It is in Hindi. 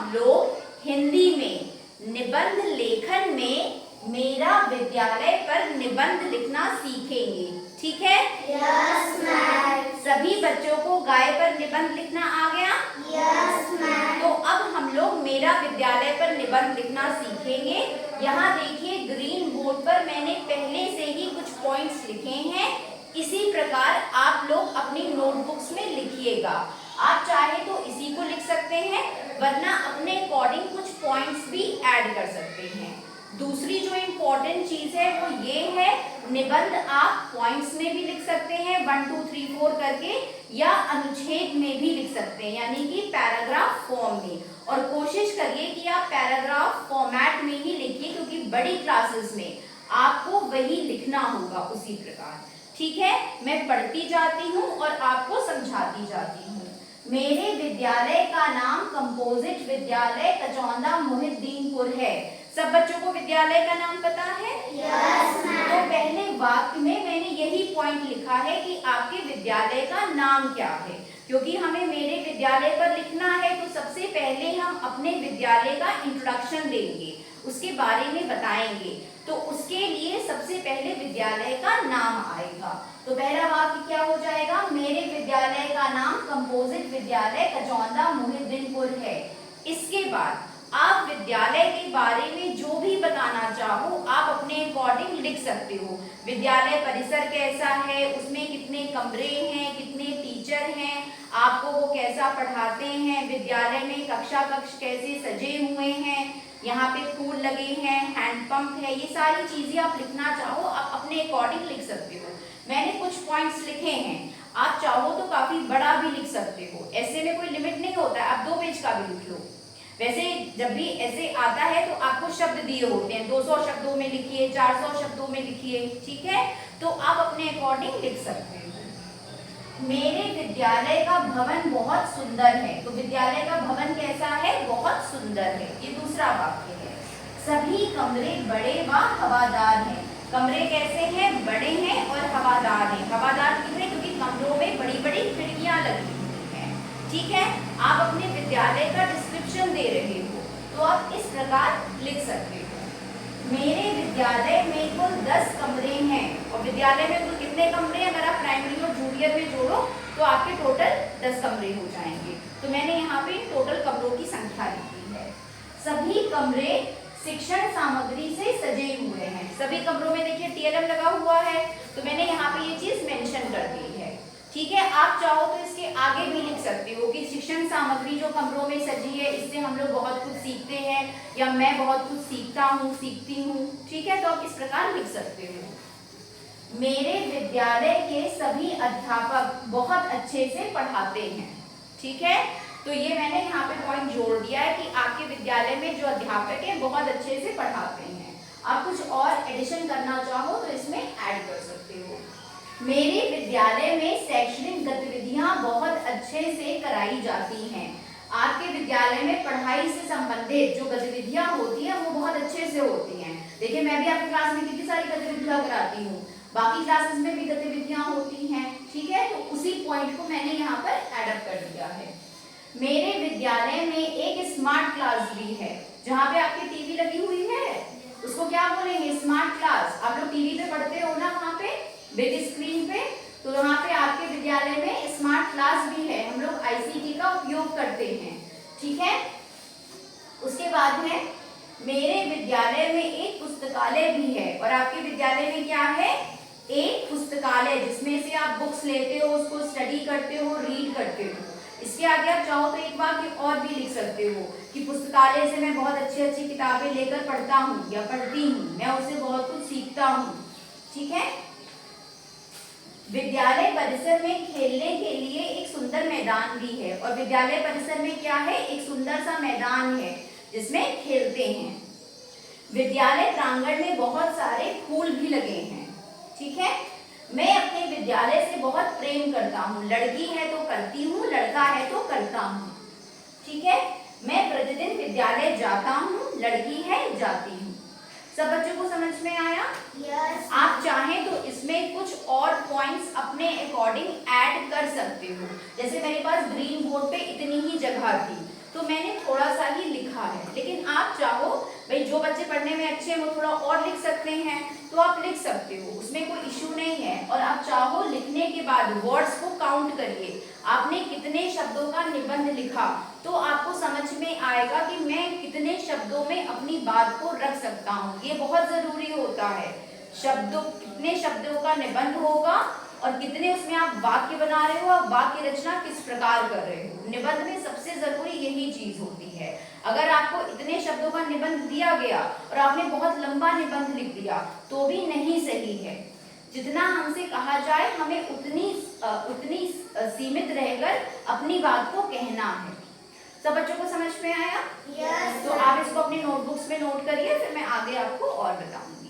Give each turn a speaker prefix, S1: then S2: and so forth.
S1: हम लोग हिंदी में निबंध लेखन में मेरा विद्यालय पर निबंध लिखना सीखेंगे। ठीक है?
S2: Yes ma'am.
S1: सभी बच्चों को गाय पर निबंध लिखना आ गया?
S2: Yes ma'am.
S1: तो अब हम लोग मेरा विद्यालय पर निबंध लिखना सीखेंगे। यहाँ देखिए ग्रीन बोर्ड पर मैंने पहले से ही कुछ पॉइंट्स लिखे हैं। इसी प्रकार आप लोग अपनी नोटबुक्स में लिखिएगा। आप चाहे तो इसी को लिख सकते हैं, वरना अपने अकॉर्डिंग कुछ पॉइंट्स भी ऐड कर सकते हैं। दूसरी जो इम्पोर्टेंट चीज है वो ये है, निबंध आप पॉइंट्स में भी लिख सकते हैं 1 2 3 4 करके, या अनुच्छेद में भी लिख सकते हैं, यानी कि पैराग्राफ फॉर्म में। और कोशिश करिए कि आप पैराग्राफ फॉर्मेट में ही लिखिए, क्योंकि बड़ी क्लासेस में आपको वही लिखना होगा उसी प्रकार। ठीक है? मैं पढ़ती जाती हूँ और आपको समझाती जाती हूँ। मेरे विद्यालय का नाम कंपोजिट विद्यालय कचौंदा मोहिद्दीनपुर है। सब बच्चों को विद्यालय का नाम पता है?
S2: Yes ma'am.
S1: तो पहले वाक्य में मैंने यही पॉइंट लिखा है कि आपके विद्यालय का नाम क्या है, क्योंकि हमें मेरे विद्यालय पर लिखना है। तो सबसे पहले हम अपने विद्यालय का इंट्रोडक्शन देंगे, उसके बारे में बताएंगे। तो उसके लिए सबसे पहले विद्यालय का नाम आएगा। तो पहला वाक्य क्या हो जाएगा? मेरे विद्यालय का नाम कंपोजिट विद्यालय कचौंदा मोहिद्दीनपुर है। इसके बाद आप विद्यालय के बारे में जो भी बताना चाहो आप अपने अकॉर्डिंग लिख सकते हो। विद्यालय परिसर कैसा है, उसमें कितने कमरे हैं, कितने टीचर हैं, आपको वो कैसा पढ़ाते हैं, विद्यालय में कक्षा कक्ष कैसे सजे हुए हैं, यहाँ पे फूल लगे हैं, हैंडपंप है, ये सारी चीजें आप लिखना चाहो आप अपने अकॉर्डिंग लिख सकते हो। मैंने कुछ पॉइंट्स लिखे हैं, आप चाहो तो काफी बड़ा भी लिख सकते हो। ऐसे में कोई लिमिट नहीं होता है, आप 2 पेज का भी लिख लो। वैसे जब भी ऐसे आता है तो आपको शब्द दिए होते हैं, 200 शब्दों में लिखिए, 400 शब्दों में लिखिए। ठीक है? तो आप अपने अकॉर्डिंग लिख सकते हो। मेरे विद्यालय का भवन बहुत सुंदर है। तो विद्यालय का भवन कैसा है? बहुत सुंदर है। ये दूसरा वाक्य है। सभी कमरे बड़े व हवादार हैं। कमरे कैसे हैं? बड़े हैं और हवादार हैं। हवादार क्यों है? क्योंकि कमरों में बड़ी बड़ी खिड़कियां लगी हुई हैं। ठीक है? आप अपने विद्यालय का डिस्क्रिप्शन दे रहे हो तो आप इस प्रकार लिख सकते हो। मेरे विद्यालय में कुल 10 कमरे हैं। और विद्यालय में कुल कितने कमरे हैं? अगर आप प्राइमरी और जूनियर में जोड़ो तो आपके टोटल 10 कमरे हो जाएंगे। तो मैंने यहाँ पे टोटल कमरों की संख्या लिखी है। सभी कमरे शिक्षण सामग्री से सजे हुए हैं। सभी कमरों में देखिए TLM लगा हुआ है, तो मैंने यहाँ पे ये चीज मेंशन कर दी है। ठीक है? आप चाहो तो इसके आगे भी लिख सकते हो कि शिक्षण सामग्री जो कमरों में सजी है इससे हम लोग बहुत कुछ सीखते हैं, या मैं बहुत कुछ सीखता हूँ, सीखती हूँ। ठीक है? तो आप इस प्रकार लिख सकते हो। मेरे विद्यालय के सभी अध्यापक बहुत अच्छे से पढ़ाते हैं। ठीक है? तो ये मैंने यहाँ पे पॉइंट जोड़ दिया है कि आपके विद्यालय में जो अध्यापक हैं बहुत अच्छे से पढ़ाते हैं। आप कुछ और एडिशन करना चाहो तो इसमें ऐड कर सकते हो। मेरे विद्यालय में शैक्षणिक गतिविधियां बहुत अच्छे से कराई जाती हैं। आपके विद्यालय में पढ़ाई से संबंधित जो गतिविधियां होती हैं वो बहुत अच्छे से होती हैं। देखिए मैं भी आपकी क्लास में कितनी सारी गतिविधियां कराती हूँ, बाकी क्लासेस में भी गतिविधियां होती हैं। ठीक है? तो उसी पॉइंट को मैंने यहाँ पर एड अप कर दिया है। मेरे विद्यालय में एक स्मार्ट क्लास भी है। जहाँ पे आपकी टीवी लगी हुई है उसको क्या बोलेंगे? Smart class. आप लोग टीवी पे पढ़ते हो ना, वहाँ पे बिग स्क्रीन पे, तो वहाँ पे आपके विद्यालय में स्मार्ट क्लास भी है। हम लोग ICT का उपयोग करते हैं। ठीक है? उसके बाद है मेरे विद्यालय में एक पुस्तकालय भी है। और आपके विद्यालय में क्या है? एक पुस्तकालय, जिसमें से आप बुक्स लेते हो, उसको स्टडी करते हो, रीड करते हो। इसके आगे आप चाहो तो एक वाक्य और भी लिख सकते हो कि पुस्तकालय से मैं बहुत अच्छी अच्छी किताबें लेकर पढ़ता हूँ या पढ़ती हूँ, मैं उससे बहुत कुछ सीखता हूँ। ठीक है? विद्यालय परिसर में खेलने के लिए एक सुंदर मैदान भी है। और विद्यालय परिसर में क्या है? एक सुंदर सा मैदान है जिसमें खेलते हैं। विद्यालय प्रांगण में बहुत सारे फूल भी लगे हैं। ठीक है? मैं अपने विद्यालय से बहुत प्रेम करता हूँ। लड़की है तो करती हूँ, लड़का है तो करता हूँ। ठीक है? मैं प्रतिदिन विद्यालय जाता हूँ, लड़की है जाती हूँ। सब बच्चों को समझ में आया?
S2: यस।
S1: आप चाहें तो इसमें कुछ और पॉइंट्स अपने अकॉर्डिंग ऐड कर सकते हो। जैसे मेरे पास ग्रीन बोर्ड पे इतनी ही जगह थी, तो मैंने थोड़ा सा ही लिखा है, लेकिन आप चाहो भाई जो बच्चे पढ़ने में अच्छे हैं वो थोड़ा और लिख सकते हैं तो आप लिख सकते हो, उसमें कोई इश्यू नहीं है। और आप चाहो लिखने के बाद वर्ड्स को काउंट करिए, आपने कितने शब्दों का निबंध लिखा तो आपको समझ में आएगा कि मैं कितने शब्दों में अपनी बात को रख सकता हूँ। ये बहुत जरूरी होता है, शब्दों कितने शब्दों का निबंध होगा और कितने उसमें आप वाक्य बना रहे हो और वाक्य रचना किस प्रकार कर रहे हो। निबंध में सबसे जरूरी यही चीज होती है। अगर आपको इतने शब्दों का निबंध दिया गया और आपने बहुत लंबा निबंध लिख दिया तो भी नहीं सही है। जितना हमसे कहा जाए हमें उतनी सीमित रहकर अपनी बात को कहना है। सब बच्चों को समझ में आया?
S2: Yes,
S1: तो आप इसको अपनी नोटबुक्स में नोट करिए, फिर मैं आगे आपको और बताऊंगी।